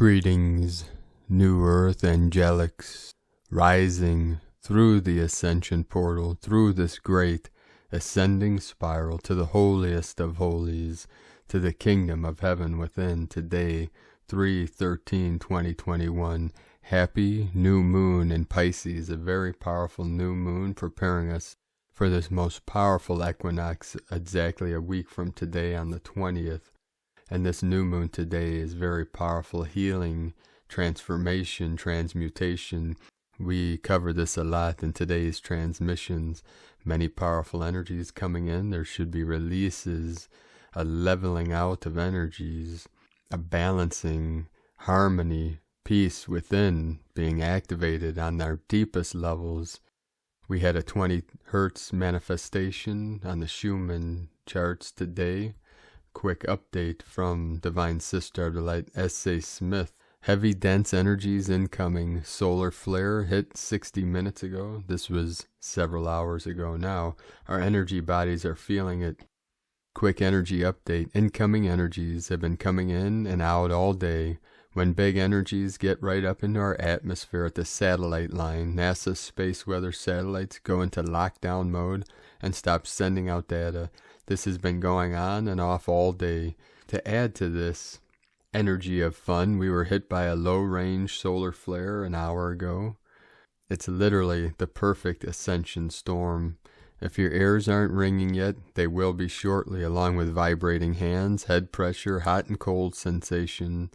Greetings, New Earth Angelics, rising through the Ascension portal, through this great ascending spiral to the holiest of holies, to the kingdom of heaven within. Today, 3/13/2021, happy new moon in Pisces, a very powerful new moon preparing us for this most powerful equinox exactly a week from today on the 20th. And this new moon today is very powerful, healing, transformation, transmutation. We cover this a lot in today's transmissions. Many powerful energies coming in. There should be releases, a leveling out of energies, a balancing, harmony, peace within being activated on their deepest levels. We had a 20 Hertz manifestation on the Schumann charts today. Quick update from Divine Sister of the Light, S.A. Smith. Heavy, dense energies incoming. Solar flare hit 60 minutes ago. This was several hours ago now. Our energy bodies are feeling it. Quick energy update. Incoming energies have been coming in and out all day. When big energies get right up into our atmosphere at the satellite line, NASA space weather satellites go into lockdown mode and stop sending out data. This has been going on and off all day. To add to this energy of fun, we were hit by a low-range solar flare an hour ago. It's literally the perfect ascension storm. If your ears aren't ringing yet, they will be shortly, along with vibrating hands, head pressure, hot and cold sensation,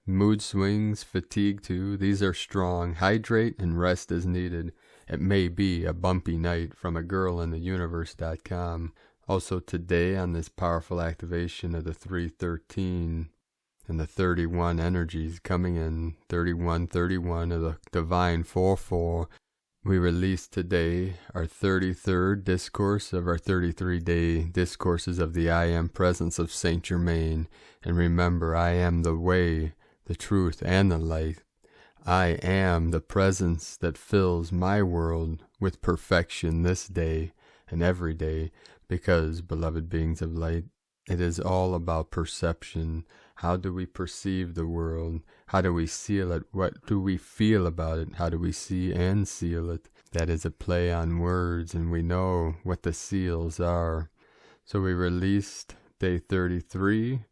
mood swings, fatigue too. These are strong. Hydrate and rest as needed. It may be a bumpy night from agirlintheuniverse.com. Also today on this powerful activation of the 313 and the 31 energies coming in, 31 of the divine 4-4, we released today our 33rd discourse of our 33-day discourses of the I Am presence of Saint Germain. And remember, I am the way, the truth, and the light. I am the presence that fills my world with perfection this day and every day. Because, beloved beings of light, it is all about perception. How do we perceive the world? How do we seal it? What do we feel about it? How do we see and seal it? That is a play on words, and we know what the seals are. So we released day 33.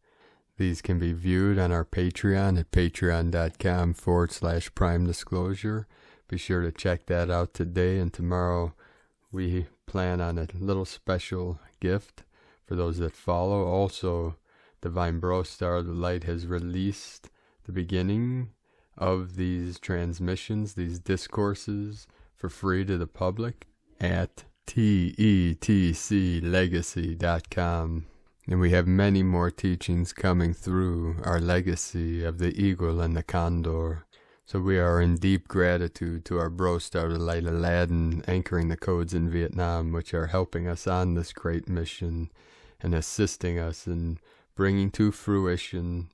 These can be viewed on our Patreon at patreon.com/prime disclosure. Be sure to check that out today, and tomorrow we plan on a little special gift for those that follow. Also, Divine Bro Star of the Light has released the beginning of these transmissions, these discourses, for free to the public at tetclegacy.com. And we have many more teachings coming through our legacy of the eagle and the condor. So we are in deep gratitude to our Bro Star of the Light, Aladdin, anchoring the codes in Vietnam, which are helping us on this great mission and assisting us in bringing to fruition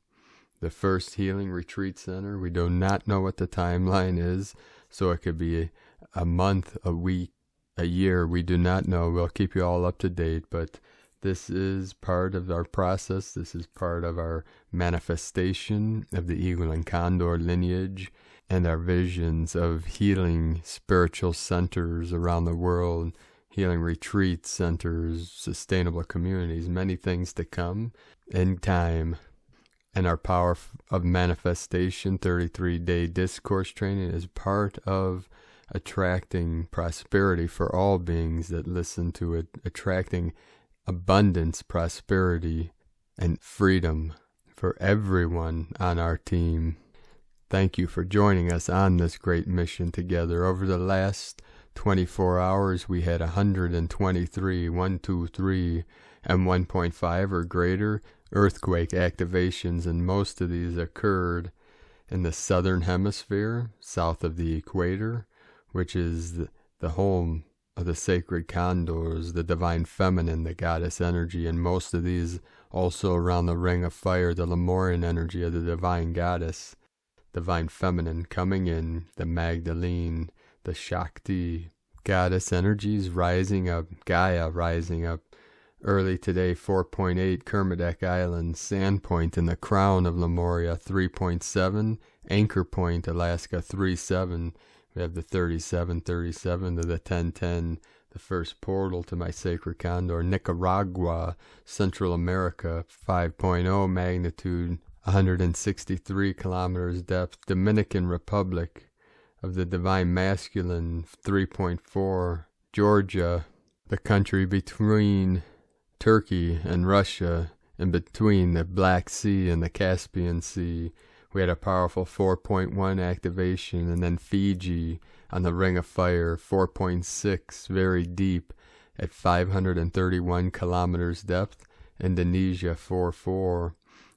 the first healing retreat center. We do not know what the timeline is, so it could be a month, a week, a year. We do not know. We'll keep you all up to date, but this is part of our process. This is part of our manifestation of the eagle and condor lineage and our visions of healing spiritual centers around the world, healing retreat centers, sustainable communities, many things to come in time. And our power of manifestation, 33-day discourse training, is part of attracting prosperity for all beings that listen to it, attracting abundance, prosperity, and freedom for everyone on our team. Thank you for joining us on this great mission together. Over the last 24 hours, we had 123, 123, and 1.5 or greater earthquake activations, and most of these occurred in the southern hemisphere, south of the equator, which is the home of the sacred condors, the divine feminine, the goddess energy, and most of these also around the ring of fire, the Lemurian energy of the divine goddess, divine feminine coming in, the Magdalene, the Shakti, goddess energies rising up, Gaia rising up, Early today, 4.8, Kermadec Island, Sandpoint in the crown of Lemuria, 3.7, Anchor Point, Alaska, 3.7. We have the 3737 to the 1010, the first portal to my sacred condor. Nicaragua, Central America, 5.0 magnitude, 163 kilometers depth. Dominican Republic of the Divine Masculine, 3.4. Georgia, the country between Turkey and Russia, in between the Black Sea and the Caspian Sea. We had a powerful 4.1 activation, and then Fiji on the Ring of Fire, 4.6, very deep at 531 kilometers depth. Indonesia, 4.4,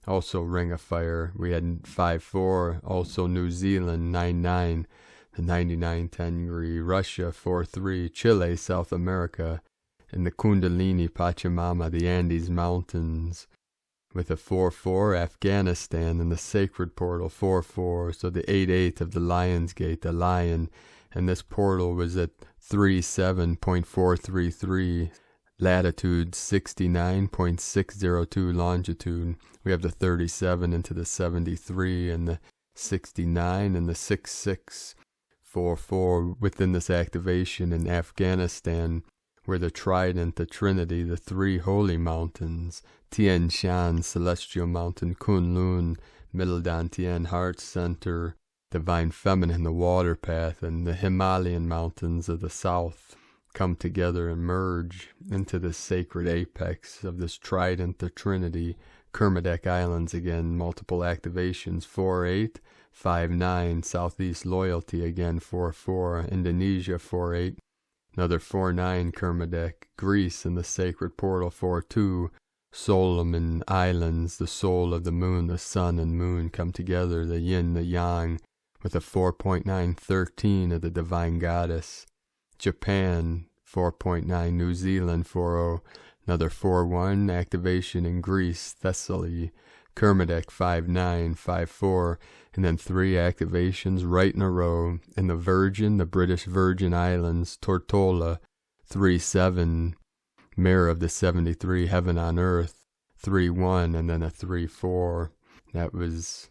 also Ring of Fire. We had 5.4, also New Zealand, 9.9, the 9910 degree. Russia, 4.3, Chile, South America, and the Kundalini Pachamama, the Andes Mountains, with a 4.4, Afghanistan, and the Sacred Portal, 4.4, so the 8.8 of the Lion's Gate, the Lion, and this portal was at 37.433, latitude 69.602 longitude. We have the 37 into the 73, and the 69, and the 6644 within this activation in Afghanistan, where the Trident, the Trinity, the three holy mountains, Tian Shan, Celestial Mountain, Kunlun, Middle Dantian, Heart Center, Divine Feminine, the Water Path, and the Himalayan mountains of the south come together and merge into the sacred apex of this Trident, the Trinity. Kermadec Islands again, multiple activations, 4.8, 5.9, Southeast Loyalty again, 4.4, Indonesia, 4.8, another 4.9, Kermadec, Greece in the Sacred Portal, 4.2, Solomon Islands, the soul of the moon, the sun and moon come together, the yin, the yang, with a 4.913 of the Divine Goddess. Japan, 4.9, New Zealand, 4.0, another 4.1, activation in Greece, Thessaly, Kermadec, 5.9, 5.4, and then 3 activations right in a row in the Virgin, the British Virgin Islands, Tortola, 3.7, Mirror of the 73, Heaven on Earth, 3.1, and then a 3.4. That was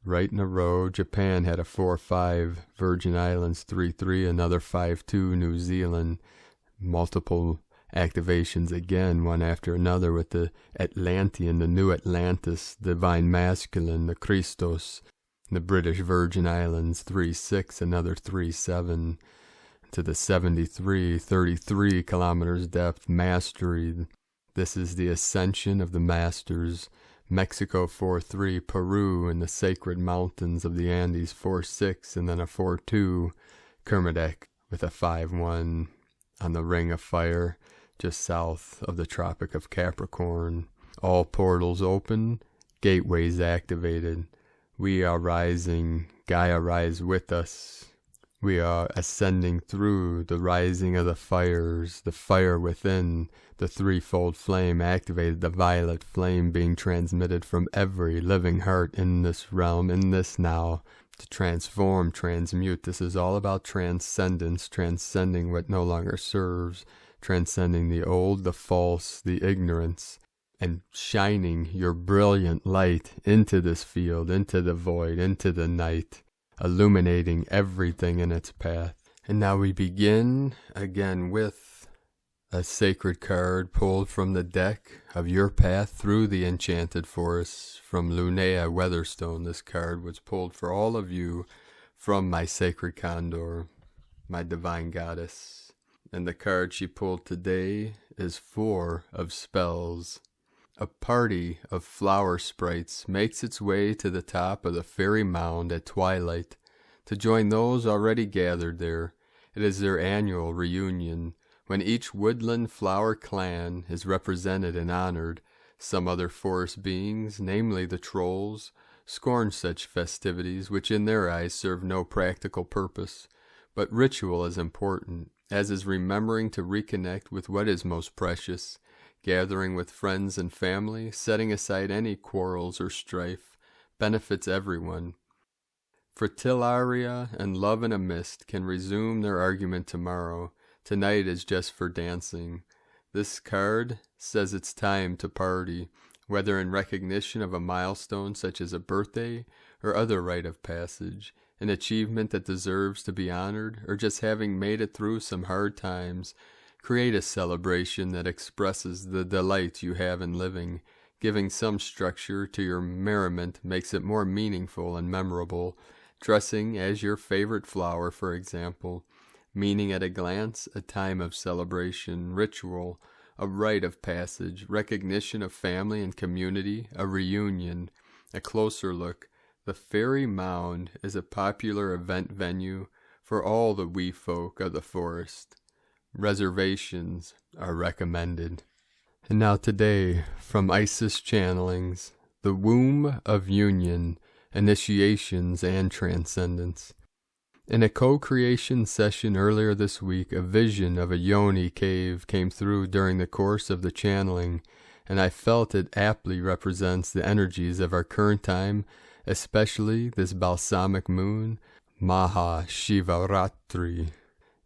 right in a row. Japan had a 4.5, Virgin Islands, 3.3, another 5.2, New Zealand, multiple activations again, one after another, with the Atlantean, the New Atlantis, Divine Masculine, the Christos, the British Virgin Islands, 3.6, another 3.7, to the 73, 33 kilometers depth, Mastery. This is the Ascension of the Masters. Mexico, 4.3, Peru, in the Sacred Mountains of the Andes, 4.6, and then a 4.2, Kermadec, with a 5.1 on the Ring of Fire, just south of the Tropic of Capricorn. All portals open, gateways activated. We are rising, Gaia rise with us. We are ascending through the rising of the fires, the fire within, the threefold flame activated, the violet flame being transmitted from every living heart in this realm, in this now, to transform, transmute. This is all about transcendence, transcending what no longer serves, transcending the old, the false, the ignorance, and shining your brilliant light into this field, into the void, into the night, illuminating everything in its path. And now we begin again with a sacred card pulled from the deck of your path through the enchanted forests from Lunea Weatherstone. This card was pulled for all of you from my sacred condor, my divine goddess. And the card she pulled today is 4 of Spells. A party of flower sprites makes its way to the top of the fairy mound at twilight to join those already gathered there. It is their annual reunion, when each woodland flower clan is represented and honored. Some other forest beings, namely the trolls, scorn such festivities which in their eyes serve no practical purpose. But ritual is important, as is remembering to reconnect with what is most precious, gathering with friends and family, setting aside any quarrels or strife, benefits everyone. Fritillaria and Love in a Mist can resume their argument tomorrow. Tonight is just for dancing. This card says it's time to party, whether in recognition of a milestone such as a birthday or other rite of passage, an achievement that deserves to be honored, or just having made it through some hard times. Create a celebration that expresses the delight you have in living. Giving some structure to your merriment makes it more meaningful and memorable. Dressing as your favorite flower, for example, meaning at a glance a time of celebration, ritual, a rite of passage, recognition of family and community, a reunion, a closer look. The Fairy Mound is a popular event venue for all the wee folk of the forest. Reservations are recommended. And now today, from Isis Channelings, the Womb of Union, Initiations and Transcendence. In a co-creation session earlier this week, a vision of a yoni cave came through during the course of the channeling, and I felt it aptly represents the energies of our current time, especially this balsamic moon, Maha Shivaratri.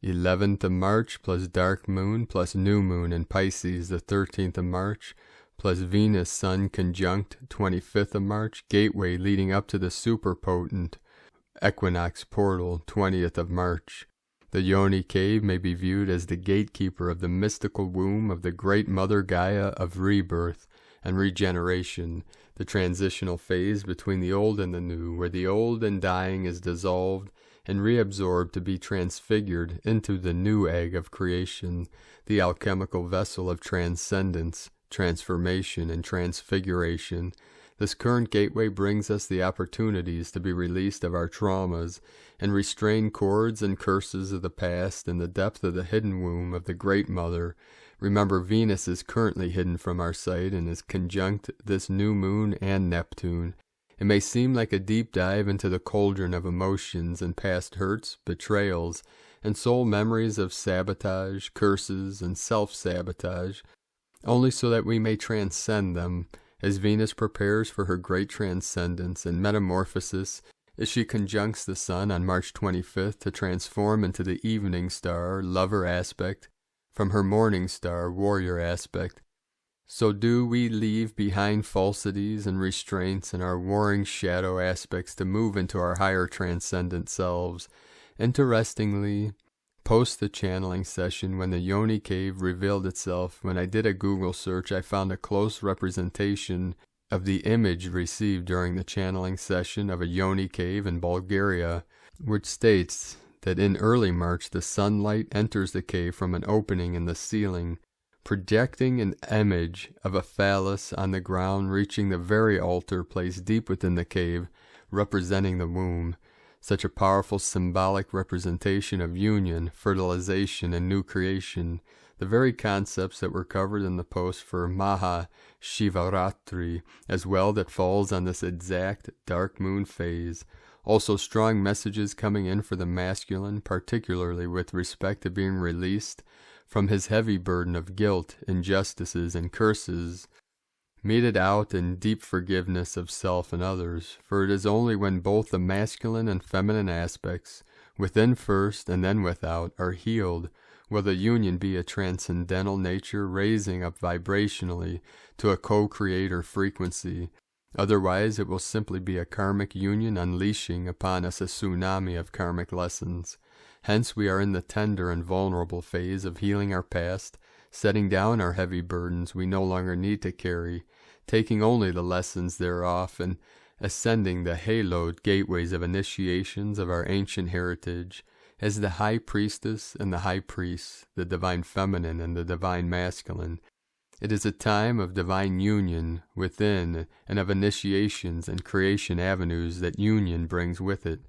11th of March plus dark moon plus new moon in Pisces the 13th of March plus Venus Sun conjunct 25th of March, gateway leading up to the super potent equinox portal 20th of March. The yoni cave may be viewed as the gatekeeper of the mystical womb of the great mother Gaia of rebirth and regeneration, the transitional phase between the old and the new, where the old and dying is dissolved and reabsorbed to be transfigured into the new egg of creation, the alchemical vessel of transcendence, transformation, and transfiguration. This current gateway brings us the opportunities to be released of our traumas and restrain cords and curses of the past in the depth of the hidden womb of the Great Mother. Remember, Venus is currently hidden from our sight and is conjunct this new moon and Neptune. It may seem like a deep dive into the cauldron of emotions and past hurts, betrayals, and soul memories of sabotage, curses, and self-sabotage, only so that we may transcend them, as Venus prepares for her great transcendence and metamorphosis, as she conjuncts the Sun on March 25th to transform into the evening star, lover aspect, from her morning star, warrior aspect. So do we leave behind falsities and restraints and our warring shadow aspects to move into our higher transcendent selves. Interestingly, post the channeling session, when the yoni cave revealed itself, when I did a Google search, I found a close representation of the image received during the channeling session of a yoni cave in Bulgaria, which states that in early March the sunlight enters the cave from an opening in the ceiling, projecting an image of a phallus on the ground, reaching the very altar placed deep within the cave, representing the womb. Such a powerful symbolic representation of union, fertilization, and new creation, the very concepts that were covered in the post for Maha Shivaratri, as well, that falls on this exact dark moon phase. Also strong messages coming in for the masculine, particularly with respect to being released from his heavy burden of guilt, injustices, and curses, meted out in deep forgiveness of self and others. For it is only when both the masculine and feminine aspects, within first and then without, are healed, will the union be a transcendental nature raising up vibrationally to a co-creator frequency. Otherwise it will simply be a karmic union unleashing upon us a tsunami of karmic lessons. Hence we are in the tender and vulnerable phase of healing our past, setting down our heavy burdens we no longer need to carry, taking only the lessons thereof, and ascending the haloed gateways of initiations of our ancient heritage, as the high priestess and the high priest, the divine feminine and the divine masculine. It is a time of divine union within, and of initiations and creation avenues that union brings with it.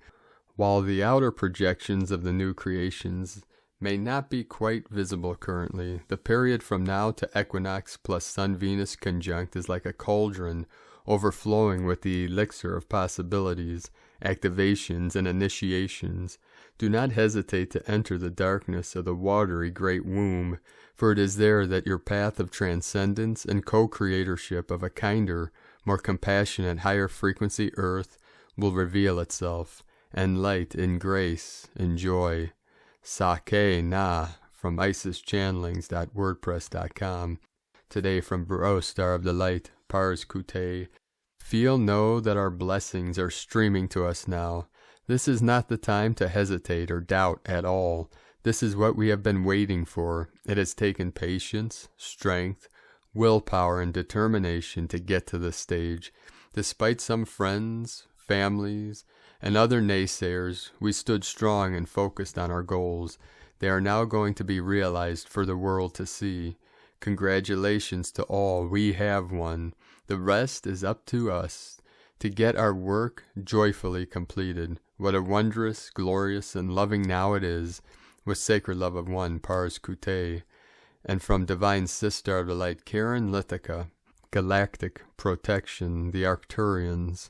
While the outer projections of the new creations may not be quite visible currently, the period from now to equinox plus Sun-Venus conjunct is like a cauldron overflowing with the elixir of possibilities, activations, and initiations. Do not hesitate to enter the darkness of the watery great womb, for it is there that your path of transcendence and co-creatorship of a kinder, more compassionate, higher frequency earth will reveal itself, and light in grace, in joy. Sake na, from isischannelings.wordpress.com. Today from Bro Star of the Light, Pars Kute. Know that our blessings are streaming to us now. This is not the time to hesitate or doubt at all. This is what we have been waiting for. It has taken patience, strength, willpower, and determination to get to this stage. Despite some friends, families, and other naysayers, we stood strong and focused on our goals. They are now going to be realized for the world to see. Congratulations to all, we have won. The rest is up to us to get our work joyfully completed. What a wondrous, glorious, and loving now it is, with sacred love of one, Pars Kute. And from Divine Sister of the Light, Karen Lithica, Galactic Protection, the Arcturians.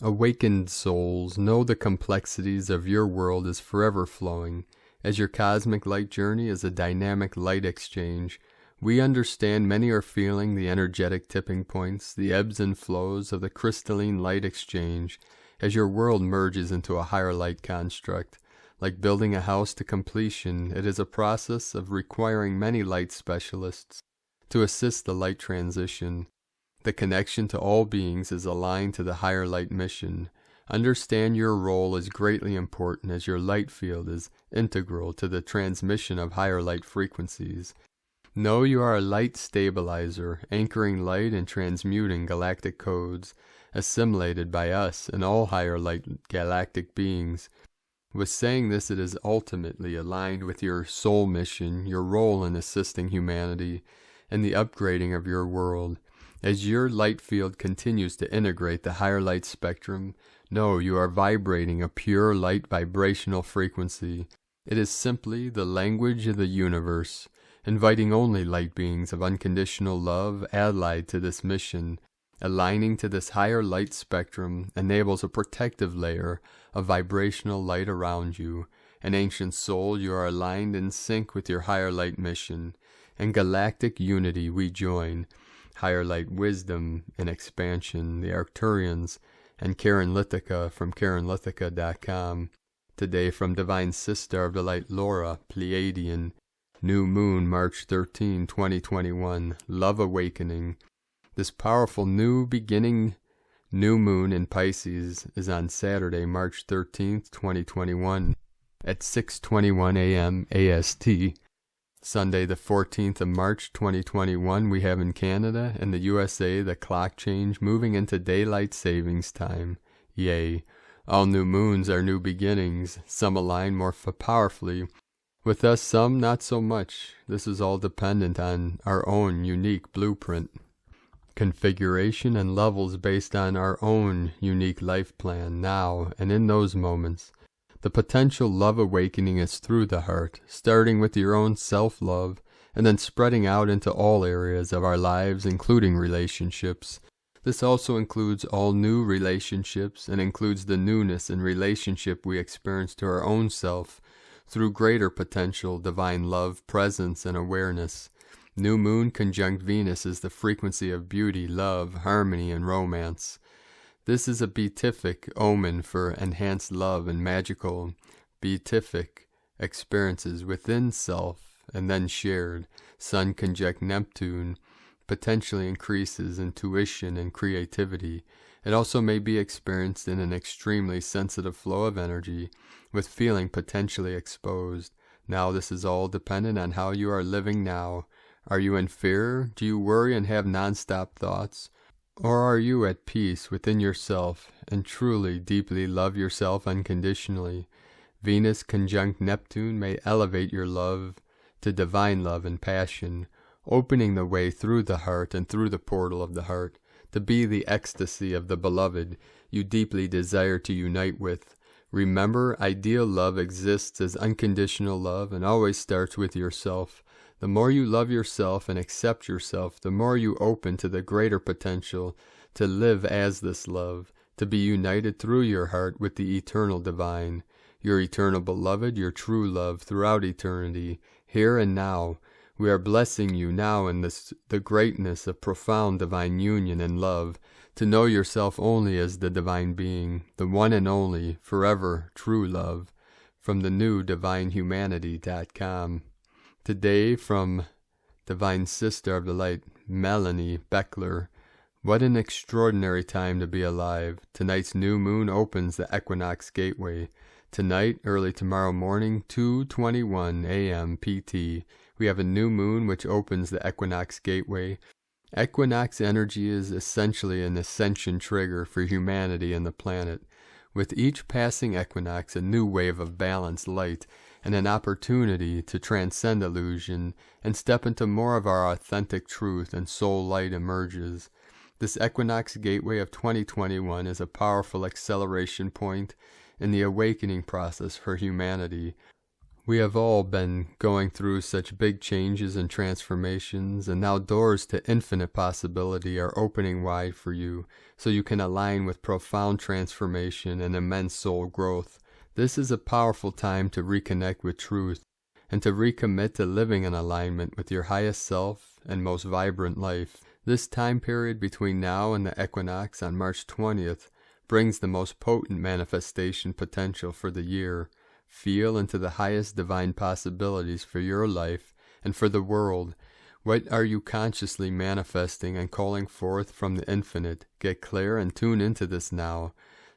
Awakened souls, know the complexities of your world is forever flowing, as your cosmic light journey is a dynamic light exchange. We understand many are feeling the energetic tipping points, the ebbs and flows of the crystalline light exchange, as your world merges into a higher light construct. Like building a house to completion, it is a process of requiring many light specialists to assist the light transition. The connection to all beings is aligned to the higher light mission. Understand your role is greatly important, as your light field is integral to the transmission of higher light frequencies. Know you are a light stabilizer, anchoring light and transmuting galactic codes, assimilated by us and all higher light galactic beings. With saying this, it is ultimately aligned with your soul mission, your role in assisting humanity, and the upgrading of your world. As your light field continues to integrate the higher light spectrum, know you are vibrating a pure light vibrational frequency. It is simply the language of the universe, inviting only light beings of unconditional love allied to this mission. Aligning to this higher light spectrum enables a protective layer of vibrational light around you. An ancient soul, you are aligned in sync with your higher light mission. In galactic unity we join. Higher light wisdom and expansion, the Arcturians, and Karen Lithica from KarenLithica.com. Today from Divine Sister of the Light, Laura, Pleiadian. New Moon, March 13, 2021. Love Awakening. This powerful new beginning new moon in Pisces is on Saturday, March 13th, 2021 at 6:21 a.m. AST. Sunday, the 14th of March, 2021, we have in Canada and the USA the clock change moving into daylight savings time. Yay! All new moons are new beginnings. Some align more powerfully with us, some not so much. This is all dependent on our own unique blueprint, configuration, and levels based on our own unique life plan now and in those moments. The potential love awakening is through the heart, starting with your own self-love and then spreading out into all areas of our lives, including relationships. This also includes all new relationships and includes the newness in relationship we experience to our own self through greater potential divine love, presence, and awareness. New moon conjunct Venus is the frequency of beauty, love, harmony, and romance. This is a beatific omen for enhanced love and magical beatific experiences within self and then shared. Sun conjunct Neptune potentially increases intuition and creativity. It also may be experienced in an extremely sensitive flow of energy with feeling potentially exposed. Now this is all dependent on how you are living now. Are you in fear? Do you worry and have non-stop thoughts? Or are you at peace within yourself and truly, deeply love yourself unconditionally? Venus conjunct Neptune may elevate your love to divine love and passion, opening the way through the heart and through the portal of the heart to be the ecstasy of the beloved you deeply desire to unite with. Remember, ideal love exists as unconditional love and always starts with yourself. The more you love yourself and accept yourself, the more you open to the greater potential to live as this love, to be united through your heart with the eternal divine, your eternal beloved, your true love throughout eternity, here and now. We are blessing you now in the greatness of profound divine union and love, to know yourself only as the divine being, the one and only, forever true love, from the new divinehumanity.com. Today, from Divine Sister of the Light, Melanie Beckler, what an extraordinary time to be alive. Tonight's new moon opens the equinox gateway. Tonight, early tomorrow morning, 2:21 a.m. PT, we have a new moon which opens the equinox gateway. Equinox energy is essentially an ascension trigger for humanity and the planet. With each passing equinox, a new wave of balanced light and an opportunity to transcend illusion and step into more of our authentic truth and soul light emerges. This equinox gateway of 2021 is a powerful acceleration point in the awakening process for humanity. We have all been going through such big changes and transformations, and now doors to infinite possibility are opening wide for you, so you can align with profound transformation and immense soul growth. This is a powerful time to reconnect with truth, and to recommit to living in alignment with your highest self and most vibrant life. This time period between now and the equinox on March 20th brings the most potent manifestation potential for the year. Feel into the highest divine possibilities for your life and for the world. What are you consciously manifesting and calling forth from the infinite? Get clear and tune into this now.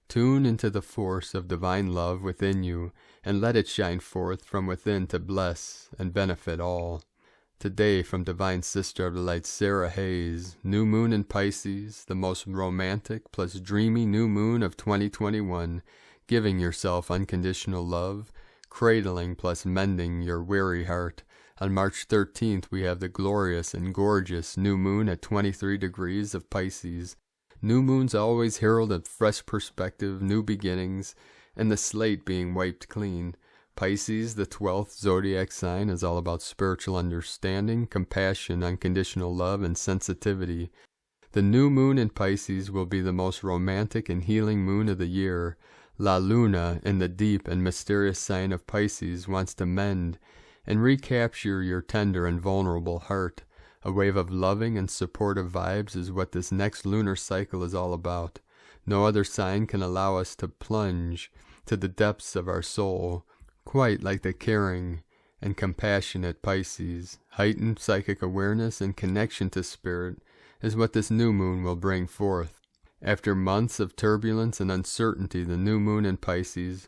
Tune into the force of divine love within you, and let it shine forth from within to bless and benefit all. Today, from Divine Sister of the Light, Sarah Hayes, new moon in Pisces, the most romantic plus dreamy new moon of 2021, giving yourself unconditional love, cradling plus mending your weary heart. On March 13th, we have the glorious and gorgeous new moon at 23 degrees of Pisces. New moons always herald a fresh perspective, new beginnings, and the slate being wiped clean. Pisces, the 12th zodiac sign, is all about spiritual understanding, compassion, unconditional love, and sensitivity. The new moon in Pisces will be the most romantic and healing moon of the year. La Luna, in the deep and mysterious sign of Pisces, wants to mend and recapture your tender and vulnerable heart. A wave of loving and supportive vibes is what this next lunar cycle is all about. No other sign can allow us to plunge to the depths of our soul, quite like the caring and compassionate Pisces. Heightened psychic awareness and connection to spirit is what this new moon will bring forth. After months of turbulence and uncertainty, the new moon in Pisces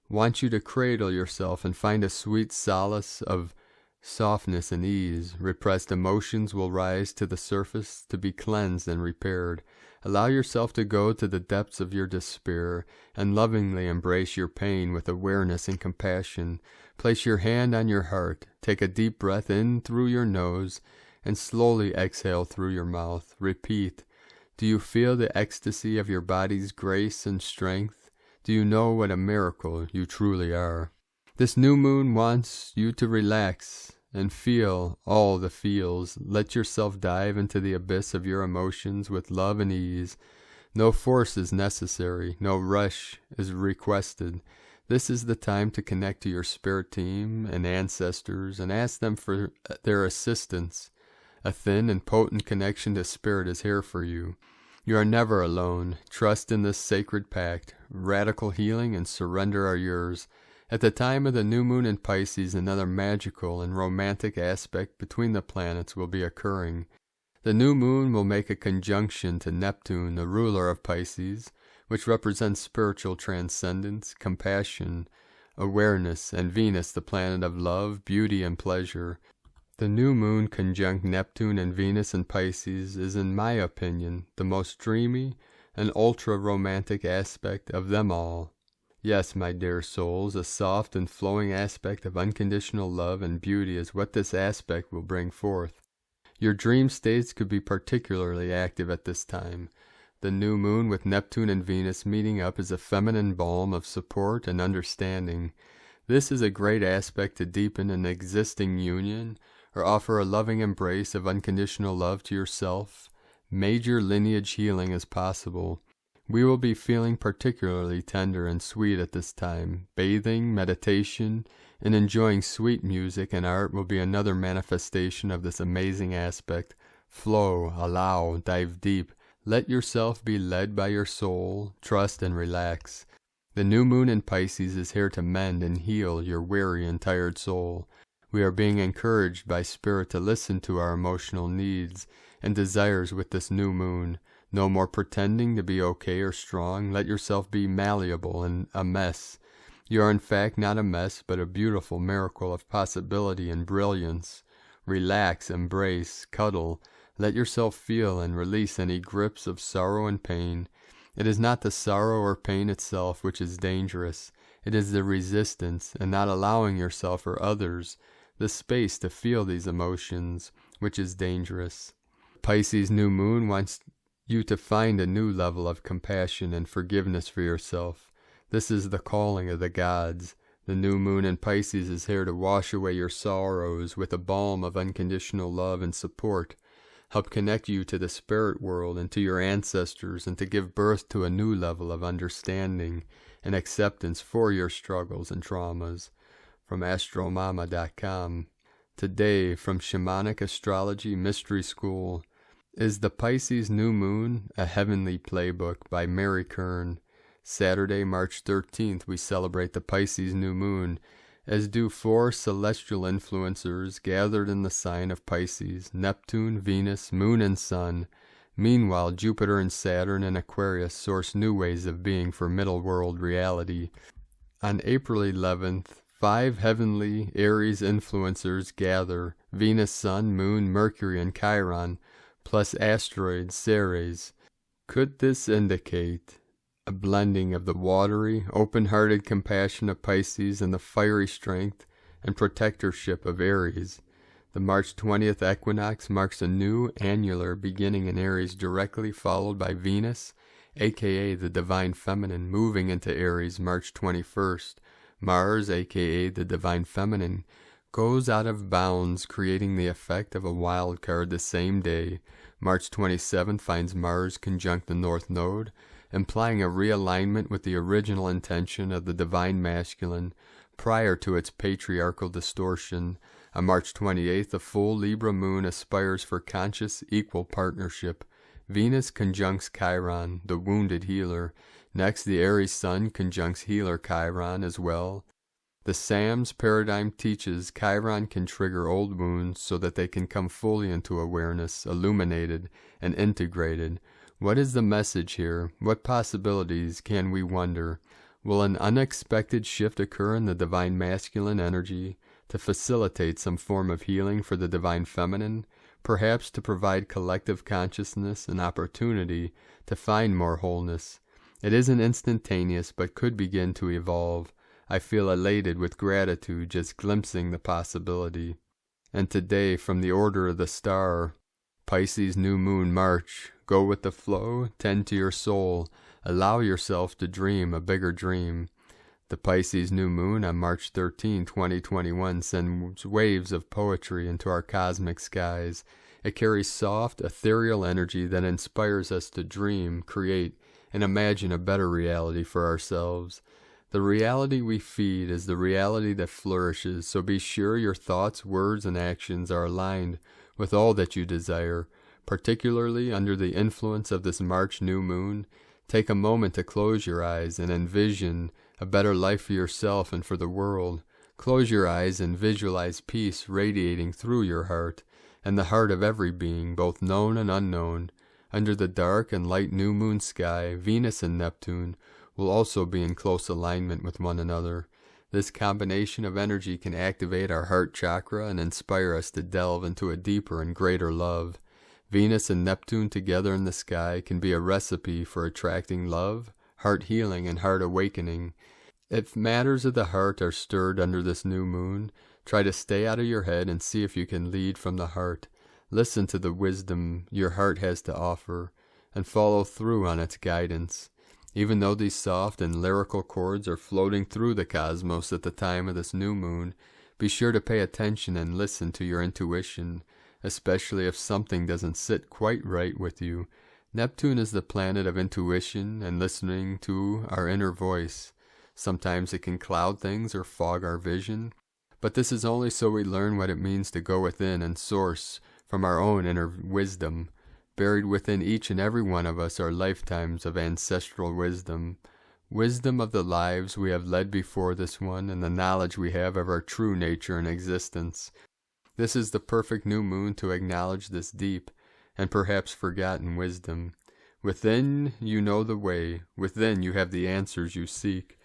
wants you to cradle yourself and find a sweet solace of softness and ease. Repressed emotions will rise to the surface to be cleansed and repaired. Allow yourself to go to the depths of your despair and lovingly embrace your pain with awareness and compassion. Place your hand on your heart. Take a deep breath in through your nose and slowly exhale through your mouth. Repeat. Do you feel the ecstasy of your body's grace and strength? Do you know what a miracle you truly are? This new moon wants you to relax and feel all the feels. Let yourself dive into the abyss of your emotions with love and ease. No force is necessary. No rush is requested. This is the time to connect to your spirit team and ancestors and ask them for their assistance. A thin and potent connection to spirit is here for you. You are never alone. Trust in this sacred pact. Radical healing and surrender are yours. At the time of the new moon in Pisces, another magical and romantic aspect between the planets will be occurring. The new moon will make a conjunction to Neptune, the ruler of Pisces, which represents spiritual transcendence, compassion, awareness, and Venus, the planet of love, beauty, and pleasure. The new moon conjunct Neptune and Venus in Pisces is, in my opinion, the most dreamy and ultra-romantic aspect of them all. Yes, my dear souls, a soft and flowing aspect of unconditional love and beauty is what this aspect will bring forth. Your dream states could be particularly active at this time. The new moon with Neptune and Venus meeting up is a feminine balm of support and understanding. This is a great aspect to deepen an existing union or offer a loving embrace of unconditional love to yourself. Major lineage healing is possible. We will be feeling particularly tender and sweet at this time. Bathing, meditation, and enjoying sweet music and art will be another manifestation of this amazing aspect. Flow, allow, dive deep. Let yourself be led by your soul. Trust and relax. The new moon in Pisces is here to mend and heal your weary and tired soul. We are being encouraged by Spirit to listen to our emotional needs and desires with this new moon. No more pretending to be okay or strong. Let yourself be malleable and a mess. You are in fact not a mess, but a beautiful miracle of possibility and brilliance. Relax, embrace, cuddle. Let yourself feel and release any grips of sorrow and pain. It is not the sorrow or pain itself which is dangerous. It is the resistance and not allowing yourself or others the space to feel these emotions which is dangerous. Pisces new moon wants you to find a new level of compassion and forgiveness for yourself. This is the calling of the gods. The new moon in Pisces is here to wash away your sorrows with a balm of unconditional love and support, help connect you to the spirit world and to your ancestors, and to give birth to a new level of understanding and acceptance for your struggles and traumas. From astromama.com. Today, from Shamanic Astrology Mystery School, is the Pisces New Moon, a Heavenly Playbook by Mary Kern. Saturday, March 13th, we celebrate the Pisces New Moon, as do 4 celestial influencers gathered in the sign of Pisces: Neptune, Venus, Moon, and Sun. Meanwhile, Jupiter and Saturn in Aquarius source new ways of being for middle world reality. On April 11th, 5 heavenly Aries influencers gather: Venus, Sun, Moon, Mercury, and Chiron, plus asteroid Ceres. Could this indicate a blending of the watery, open-hearted compassion of Pisces and the fiery strength and protectorship of Aries? The March 20th equinox marks a new annular beginning in Aries, directly followed by Venus, aka the Divine Feminine, moving into Aries March 21st. Mars, aka the Divine Feminine, goes out of bounds, creating the effect of a wild card the same day. March 27th finds Mars conjunct the North Node, implying a realignment with the original intention of the Divine Masculine prior to its patriarchal distortion. On March 28th, the full Libra moon aspires for conscious, equal partnership. Venus conjuncts Chiron, the wounded healer. Next, the Aries Sun conjuncts healer Chiron as well. The Sam's paradigm teaches Chiron can trigger old wounds so that they can come fully into awareness, illuminated and integrated. What is the message here? What possibilities can we wonder? Will an unexpected shift occur in the Divine Masculine energy to facilitate some form of healing for the Divine Feminine? Perhaps to provide collective consciousness an opportunity to find more wholeness. It isn't instantaneous, but could begin to evolve. I feel elated with gratitude just glimpsing the possibility. And today, from the Order of the Star, Pisces New Moon March. Go with the flow, tend to your soul, allow yourself to dream a bigger dream. The Pisces New Moon on March 13, 2021 sends waves of poetry into our cosmic skies. It carries soft, ethereal energy that inspires us to dream, create, and imagine a better reality for ourselves. The reality we feed is the reality that flourishes, so be sure your thoughts, words, and actions are aligned with all that you desire. Particularly under the influence of this March new moon, take a moment to close your eyes and envision a better life for yourself and for the world. Close your eyes and visualize peace radiating through your heart and the heart of every being, both known and unknown. Under the dark and light new moon sky, Venus and Neptune will also be in close alignment with one another. This combination of energy can activate our heart chakra and inspire us to delve into a deeper and greater love. Venus and Neptune together in the sky can be a recipe for attracting love, heart healing, and heart awakening. If matters of the heart are stirred under this new moon, try to stay out of your head and see if you can lead from the heart. Listen to the wisdom your heart has to offer and follow through on its guidance. Even though these soft and lyrical chords are floating through the cosmos at the time of this new moon, be sure to pay attention and listen to your intuition, especially if something doesn't sit quite right with you. Neptune is the planet of intuition and listening to our inner voice. Sometimes it can cloud things or fog our vision, but this is only so we learn what it means to go within and source from our own inner wisdom. Buried within each and every one of us are lifetimes of ancestral wisdom. wisdom of the lives we have led before this one, and the knowledge we have of our true nature and existence. This is the perfect new moon to acknowledge this deep and perhaps forgotten wisdom. Within you know the way, within you have the answers you seek.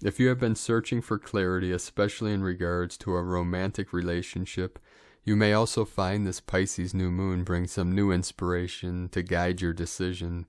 If you have been searching for clarity, especially in regards to a romantic relationship, you may also find this Pisces new moon bring some new inspiration to guide your decision.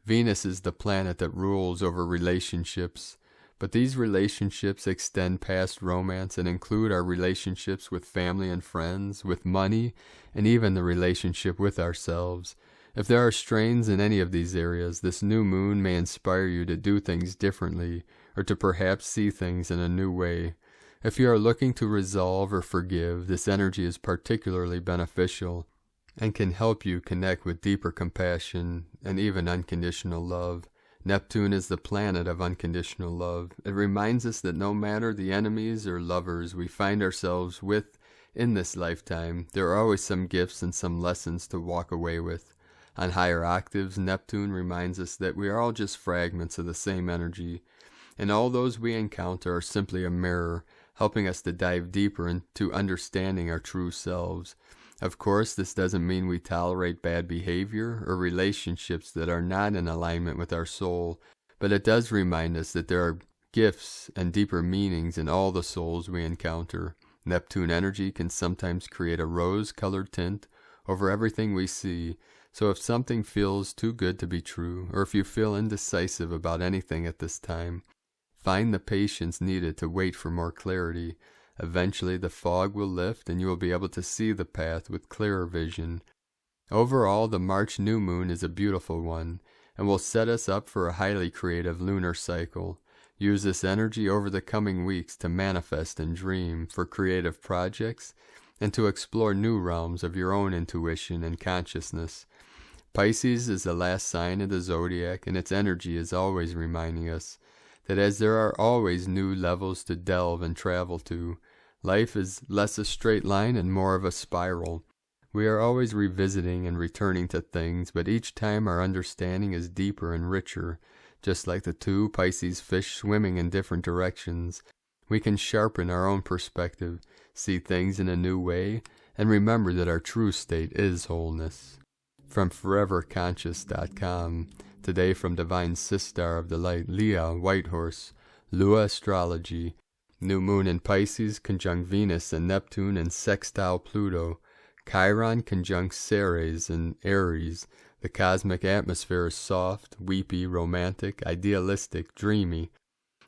Venus is the planet that rules over relationships, but these relationships extend past romance and include our relationships with family and friends, with money, and even the relationship with ourselves. If there are strains in any of these areas, this new moon may inspire you to do things differently, or to perhaps see things in a new way. If you are looking to resolve or forgive, this energy is particularly beneficial and can help you connect with deeper compassion and even unconditional love. Neptune is the planet of unconditional love. It reminds us that no matter the enemies or lovers we find ourselves with in this lifetime, there are always some gifts and some lessons to walk away with. On higher octaves, Neptune reminds us that we are all just fragments of the same energy, and all those we encounter are simply a mirror, helping us to dive deeper into understanding our true selves. Of course, this doesn't mean we tolerate bad behavior or relationships that are not in alignment with our soul, but it does remind us that there are gifts and deeper meanings in all the souls we encounter. Neptune energy can sometimes create a rose-colored tint over everything we see, so if something feels too good to be true, or if you feel indecisive about anything at this time, find the patience needed to wait for more clarity. Eventually the fog will lift and you will be able to see the path with clearer vision. Overall, the March new moon is a beautiful one and will set us up for a highly creative lunar cycle. Use this energy over the coming weeks to manifest and dream for creative projects and to explore new realms of your own intuition and consciousness. Pisces is the last sign of the zodiac, and its energy is always reminding us that as there are always new levels to delve and travel to, life is less a straight line and more of a spiral. We are always revisiting and returning to things, but each time our understanding is deeper and richer. Just like the two Pisces fish swimming in different directions, we can sharpen our own perspective, see things in a new way, and remember that our true state is wholeness. From foreverconscious.com, today from Divine Sistar of the Light, Leah Whitehorse, Lua Astrology, New Moon in Pisces conjunct Venus and Neptune and sextile Pluto, Chiron conjunct Ceres and Aries. The cosmic atmosphere is soft, weepy, romantic, idealistic, dreamy.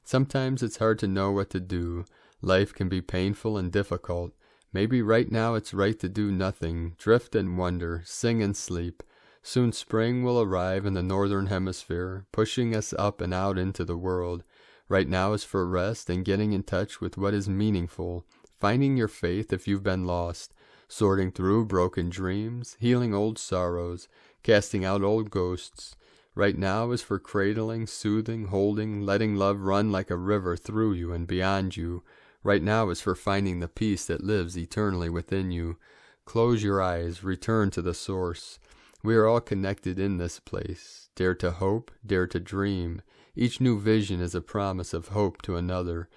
Sometimes it's hard to know what to do. Life can be painful and difficult. Maybe right now it's right to do nothing, drift and wonder, sing and sleep. Soon spring will arrive in the northern hemisphere, pushing us up and out into the world. Right now is for rest and getting in touch with what is meaningful, finding your faith if you've been lost, sorting through broken dreams, healing old sorrows, casting out old ghosts. Right now is for cradling, soothing, holding, letting love run like a river through you and beyond you. Right now is for finding the peace that lives eternally within you. Close your eyes, return to the source. We are all connected in this place. Dare to hope, dare to dream. Each new vision is a promise of hope to another.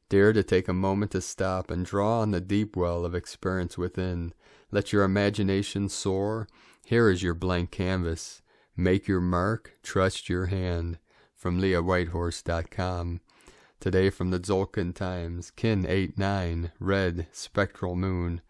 Dare to take a moment to stop and draw on the deep well of experience within. Let your imagination soar. Here is your blank canvas. Make your mark, trust your hand. From LeahWhitehorse.com. Today from the Tzolk'in Times, Kin 8-9, red, spectral moon.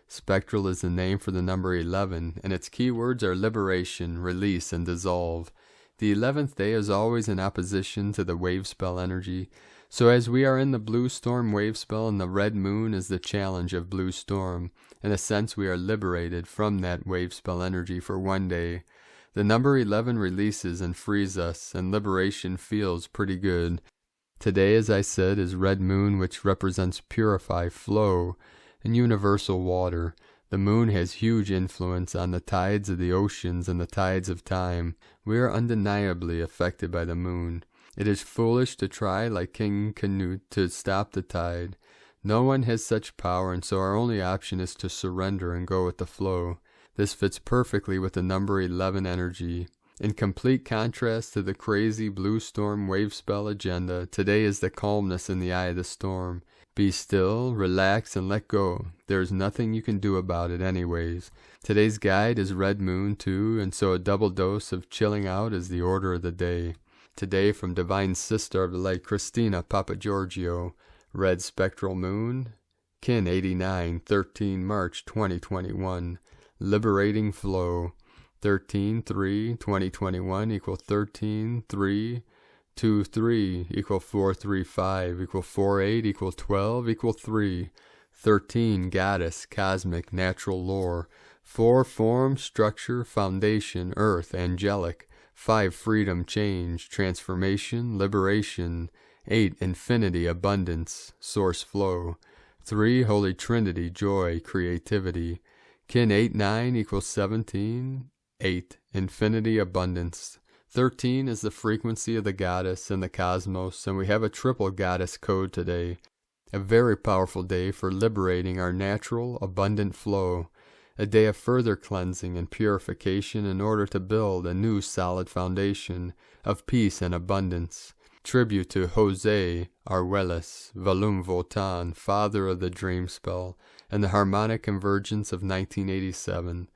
Spectral is the name for the number 11, and its keywords are liberation, release, and dissolve. The 11th day is always in opposition to the Wavespell energy, so as we are in the Blue Storm Wavespell and the red moon is the challenge of Blue Storm, in a sense we are liberated from that Wavespell energy for one day. The number 11 releases and frees us, and liberation feels pretty good. Today, as I said, is red moon, which represents purify, flow, and universal water. The moon has huge influence on the tides of the oceans and the tides of time. We are undeniably affected by the moon. It is foolish to try, like King Canute, to stop the tide. No one has such power, and so our only option is to surrender and go with the flow. This fits perfectly with the number 11 energy. In complete contrast to the crazy blue storm Wavespell agenda, today is the calmness in the eye of the storm. Be still, relax, and let go. There's nothing you can do about it anyways. Today's guide is Red Moon too, and so a double dose of chilling out is the order of the day. Today from Divine Sister of the Light Christina Papagiorgio, Red Spectral Moon, Kin 89, 13 March 2021, Liberating Flow, 13-3-2021 equal 13-3-23 equal 435 equal 48 equal 12 equal 3, 13 Goddess, Cosmic, Natural Lore, 4 Form, Structure, Foundation, Earth, Angelic, 5 Freedom, Change, Transformation, Liberation, 8 Infinity, Abundance, Source Flow, 3 Holy Trinity, Joy, Creativity, Kin 8-9 equals 17, 8 Infinity, Abundance. 13 is the frequency of the goddess and the cosmos, and we have a triple goddess code today. A very powerful day for liberating our natural, abundant flow. A day of further cleansing and purification in order to build a new solid foundation of peace and abundance. Tribute to Jose Arguelles, Valum Votan, father of the dream spell, and the harmonic convergence of 1987.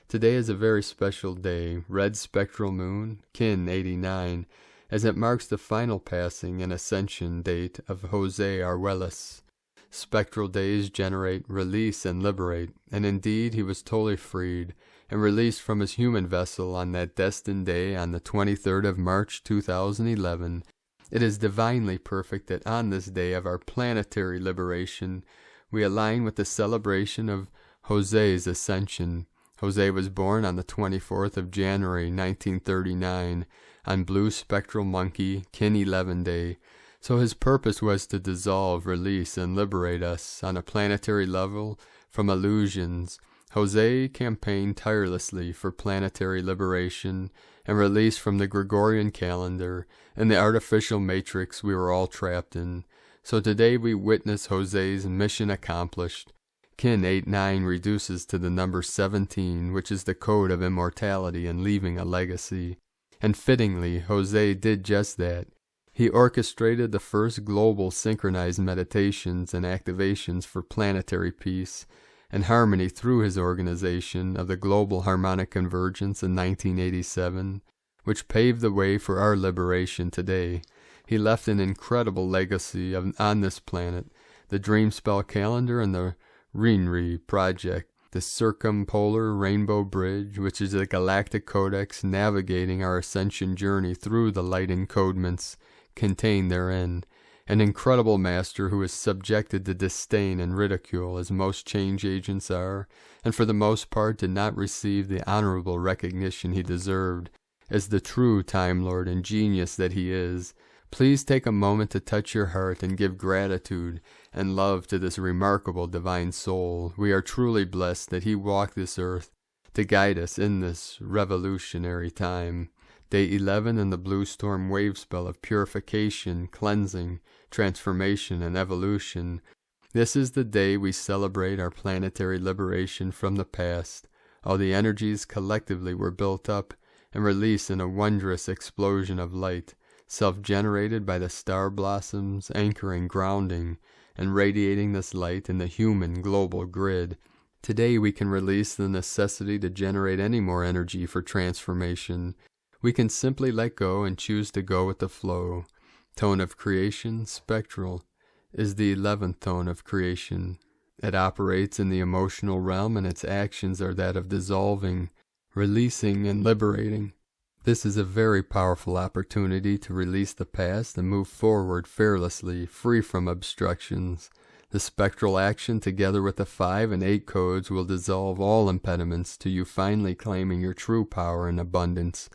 Today is a very special day, Red Spectral Moon, Kin 89, as it marks the final passing and ascension date of Jose Arguelles. Spectral days generate, release, and liberate, and indeed he was totally freed and released from his human vessel on that destined day on the 23rd of March 2011. It is divinely perfect that on this day of our planetary liberation, we align with the celebration of Jose's ascension. Jose was born on the 24th of January 1939 on Blue Spectral Monkey, Kin 11 Day. So his purpose was to dissolve, release, and liberate us on a planetary level from illusions. Jose campaigned tirelessly for planetary liberation and release from the Gregorian calendar and the artificial matrix we were all trapped in. So today we witness Jose's mission accomplished. Kin 8-9 reduces to the number 17, which is the code of immortality and leaving a legacy. And fittingly, Jose did just that. He orchestrated the first global synchronized meditations and activations for planetary peace and harmony through his organization of the Global Harmonic Convergence in 1987, which paved the way for our liberation today. He left an incredible legacy on this planet, the Dream Spell Calendar and the Rinri Project, the Circumpolar Rainbow Bridge, which is a galactic codex navigating our ascension journey through the light encodements contained therein, an incredible master who is subjected to disdain and ridicule as most change agents are, and for the most part did not receive the honorable recognition he deserved as the true Time Lord and genius that he is. Please take a moment to touch your heart and give gratitude and love to this remarkable divine soul. We are truly blessed that he walked this earth to guide us in this revolutionary time. Day 11 in the Blue Storm Wavespell of purification, cleansing, transformation, and evolution. This is the day we celebrate our planetary liberation from the past. All the energies collectively were built up and released in a wondrous explosion of light, self-generated by the star blossoms, anchoring, grounding, and radiating this light in the human global grid. Today we can release the necessity to generate any more energy for transformation. We can simply let go and choose to go with the flow. Tone of creation, spectral, is the 11th tone of creation. It operates in the emotional realm and its actions are that of dissolving, releasing, and liberating. This is a very powerful opportunity to release the past and move forward fearlessly, free from obstructions. The spectral action together with the 5 and 8 codes will dissolve all impediments to you finally claiming your true power and abundance.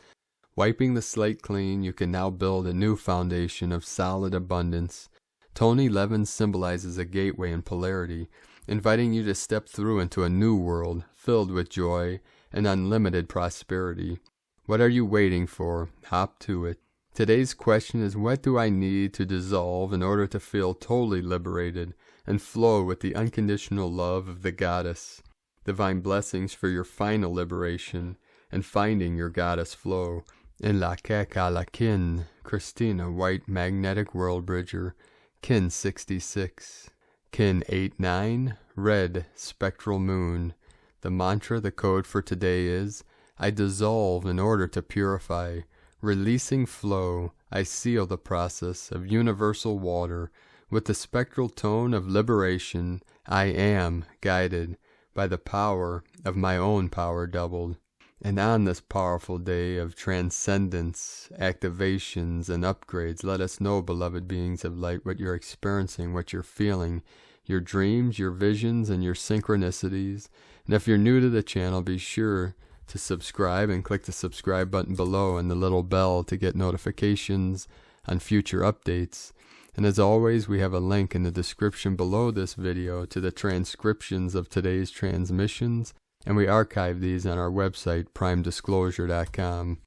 Wiping the slate clean, you can now build a new foundation of solid abundance. Tone 11 symbolizes a gateway in polarity, inviting you to step through into a new world filled with joy and unlimited prosperity. What are you waiting for? Hop to it. Today's question is, what do I need to dissolve in order to feel totally liberated and flow with the unconditional love of the goddess? Divine blessings for your final liberation and finding your goddess flow. In la Kakala Kin, Christina, white magnetic Worldbridger, Kin 66. Kin 89, red spectral moon. The mantra, the code for today is, I dissolve in order to purify. Releasing flow, I seal the process of universal water. With the spectral tone of liberation, I am guided by the power of my own power doubled. And on this powerful day of transcendence, activations, and upgrades, let us know, beloved beings of light, what you're experiencing, what you're feeling, your dreams, your visions, and your synchronicities. And if you're new to the channel, be sure to subscribe and click the subscribe button below and the little bell to get notifications on future updates. And as always, we have a link in the description below this video to the transcriptions of today's transmissions, and we archive these on our website, primedisclosure.com.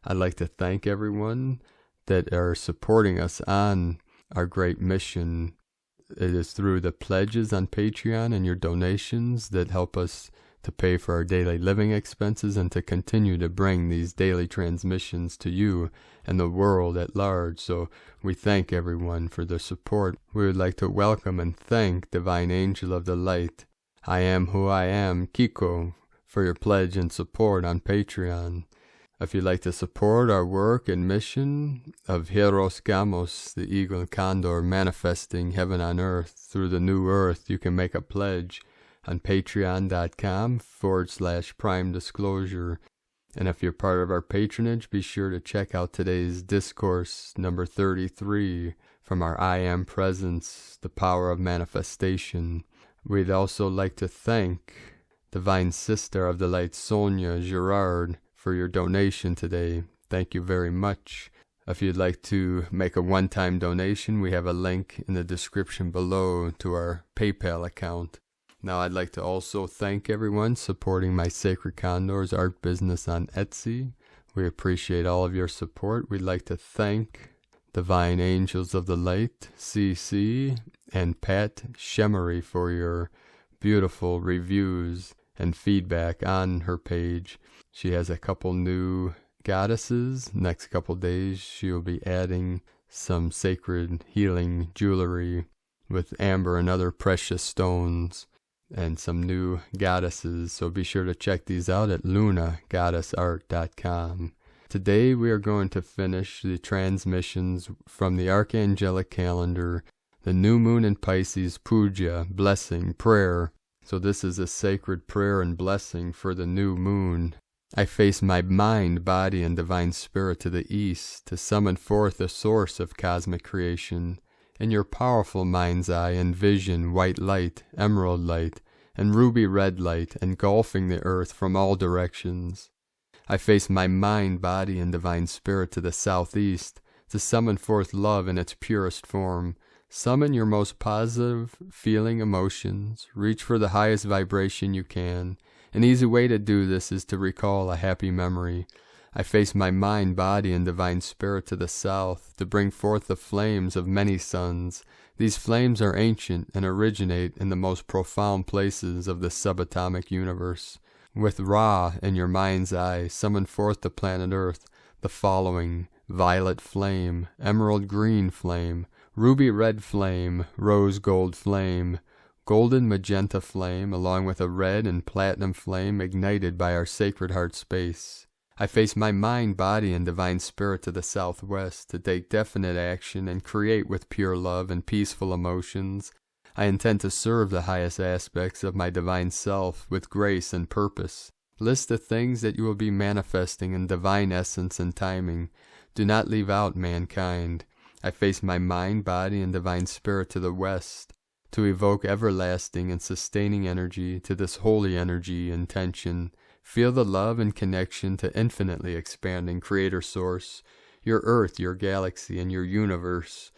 I'd like to thank everyone that are supporting us on our great mission. It is through the pledges on Patreon and your donations that help us to pay for our daily living expenses and to continue to bring these daily transmissions to you and the world at large. So we thank everyone for their support. We would like to welcome and thank Divine Angel of the Light, I Am Who I Am, Kiko, for your pledge and support on Patreon. If you'd like to support our work and mission of Hieros Gamos, the Eagle Condor, manifesting heaven on earth through the new earth, you can make a pledge on patreon.com/prime disclosure. And if you're part of our patronage, be sure to check out today's discourse number 33 from our I Am Presence, the Power of Manifestation. We'd also like to thank Divine Sister of the Light, Sonia Gerard, for your donation today. Thank you very much. If you'd like to make a one-time donation, we have a link in the description below to our PayPal account. Now I'd like to also thank everyone supporting my Sacred Condors art business on Etsy. We appreciate all of your support. We'd like to thank Divine Angels of the Light, CC, and Pat Shemery for your beautiful reviews and feedback on her page. She has a couple new goddesses. Next couple days she'll be adding some sacred healing jewelry with amber and other precious stones, and some new goddesses, so be sure to check these out at lunagoddessart.com. Today we are going to finish the transmissions from the Archangelic Calendar, the new moon in Pisces, puja, blessing, prayer. So this is a sacred prayer and blessing for the new moon. I face my mind, body, and divine spirit to the east to summon forth the source of cosmic creation. In your powerful mind's eye envision white light, emerald light, and ruby red light engulfing the earth from all directions. I face my mind, body, and divine spirit to the southeast to summon forth love in its purest form. Summon your most positive feeling emotions. Reach for the highest vibration you can. An easy way to do this is to recall a happy memory. I face my mind, body, and divine spirit to the south to bring forth the flames of many suns. These flames are ancient and originate in the most profound places of the subatomic universe. With Ra in your mind's eye, summon forth the planet Earth the following: violet flame, emerald green flame, ruby red flame, rose gold flame, golden magenta flame, along with a red and platinum flame ignited by our sacred heart space. I face my mind, body, and divine spirit to the southwest to take definite action and create with pure love and peaceful emotions. I intend to serve the highest aspects of my divine self with grace and purpose. List the things that you will be manifesting in divine essence and timing. Do not leave out mankind. I face my mind, body, and divine spirit to the west to evoke everlasting and sustaining energy to this holy energy intention. Feel the love and connection to infinitely expanding Creator Source, your Earth, your galaxy, and your universe.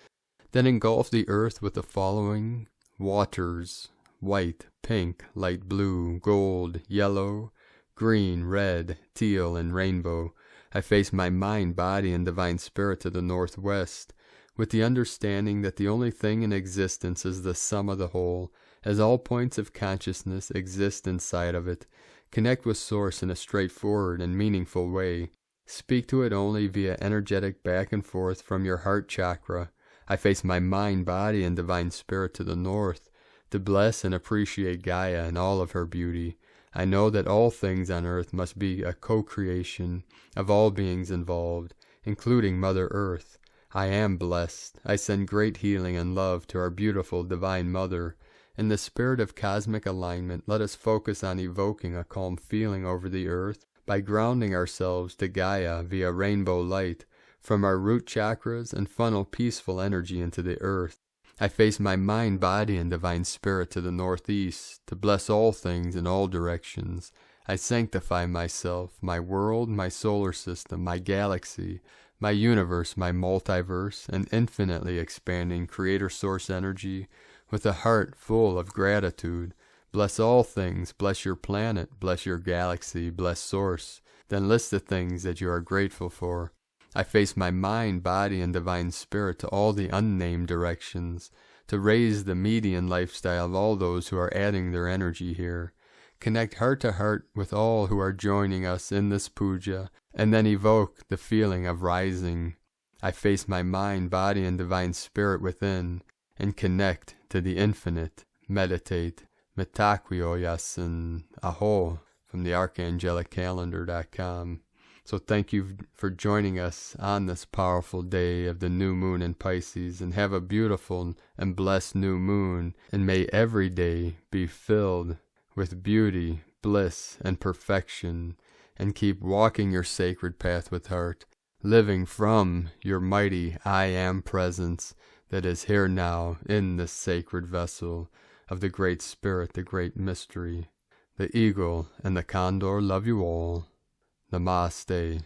Then engulf the Earth with the following waters: white, pink, light blue, gold, yellow, green, red, teal, and rainbow. I face my mind, body, and divine spirit to the northwest, with the understanding that the only thing in existence is the sum of the whole, as all points of consciousness exist inside of it. Connect with Source in a straightforward and meaningful way. Speak to it only via energetic back and forth from your heart chakra. I face my mind, body, and divine spirit to the north to bless and appreciate Gaia in all of her beauty. I know that all things on earth must be a co-creation of all beings involved, including Mother Earth. I am blessed. I send great healing and love to our beautiful Divine Mother. In the spirit of cosmic alignment, let us focus on evoking a calm feeling over the earth by grounding ourselves to Gaia via rainbow light from our root chakras and funnel peaceful energy into the earth. I face my mind, body, and divine spirit to the northeast to bless all things in all directions. I sanctify myself, my world, my solar system, my galaxy, my universe, my multiverse, and infinitely expanding creator source energy with a heart full of gratitude. Bless all things, bless your planet, bless your galaxy, bless source. Then list the things that you are grateful for. I face my mind, body, and divine spirit to all the unnamed directions, to raise the median lifestyle of all those who are adding their energy here. Connect heart to heart with all who are joining us in this puja, and then evoke the feeling of rising. I face my mind, body, and divine spirit within, and connect to the infinite. Meditate. Mitakwio yasin aho from the archangelicalendar.com. So thank you for joining us on this powerful day of the new moon in Pisces, and have a beautiful and blessed new moon, and may every day be filled with beauty, bliss, and perfection, and keep walking your sacred path with heart, living from your mighty I Am presence that is here now in this sacred vessel of the Great Spirit, the Great Mystery. The eagle and the condor love you all. Namaste.